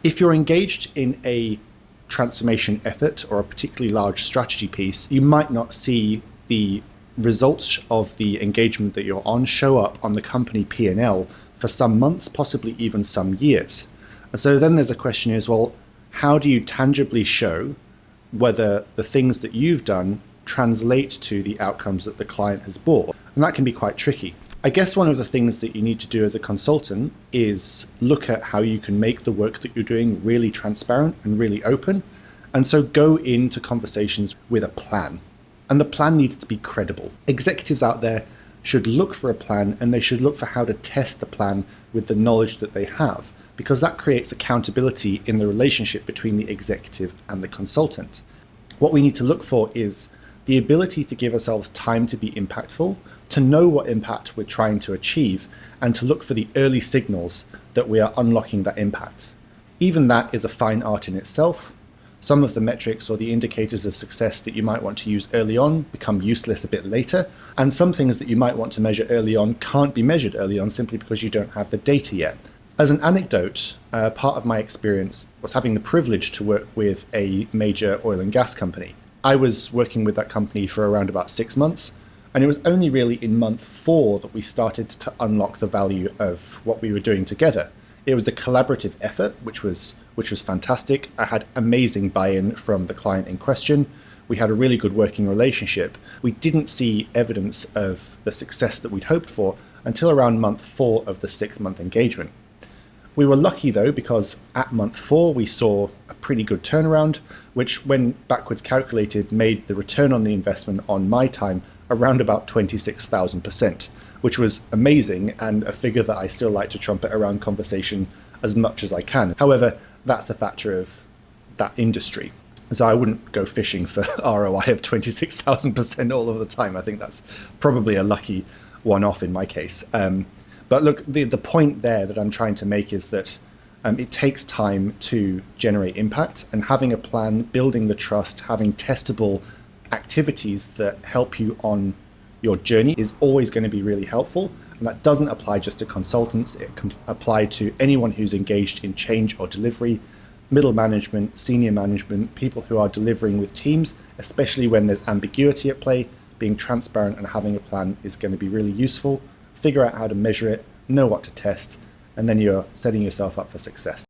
If you're engaged in a transformation effort or a particularly large strategy piece, you might not see the results of the engagement that you're on show up on the company P&L for some months, possibly even some years. And so then there's a question is, well, how do you tangibly show whether the things that you've done translate to the outcomes that the client has bought? And that can be quite tricky. I guess one of the things that you need to do as a consultant is look at how you can make the work that you're doing really transparent and really open. And so go into conversations with a plan. And the plan needs to be credible. Executives out there should look for a plan, and they should look for how to test the plan with the knowledge that they have, because that creates accountability in the relationship between the executive and the consultant. What we need to look for is the ability to give ourselves time to be impactful, to know what impact we're trying to achieve, and to look for the early signals that we are unlocking that impact. Even that is a fine art in itself. Some of the metrics or the indicators of success that you might want to use early on become useless a bit later, and some things that you might want to measure early on can't be measured early on simply because you don't have the data yet. As an anecdote, part of my experience was having the privilege to work with a major oil and gas company. I was working with that company for around about 6 months, and it was only really in month 4 that we started to unlock the value of what we were doing together. It was a collaborative effort, which was fantastic. I had amazing buy-in from the client in question. We had a really good working relationship. We didn't see evidence of the success that we'd hoped for until around month 4 of the 6th-month engagement. We were lucky though, because at month 4 we saw a pretty good turnaround, which when backwards calculated made the return on the investment on my time around about 26,000%, which was amazing and a figure that I still like to trumpet around conversation as much as I can. However, that's a factor of that industry. So I wouldn't go fishing for ROI of 26,000% all of the time. I think that's probably a lucky one-off in my case. But look, the point there that I'm trying to make is that it takes time to generate impact, and having a plan, building the trust, having testable activities that help you on your journey is always going to be really helpful. And that doesn't apply just to consultants. It can apply to anyone who's engaged in change or delivery, middle management, senior management, people who are delivering with teams, especially when there's ambiguity at play. Being transparent and having a plan is going to be really useful. Figure out how to measure it, know what to test, and then you're setting yourself up for success.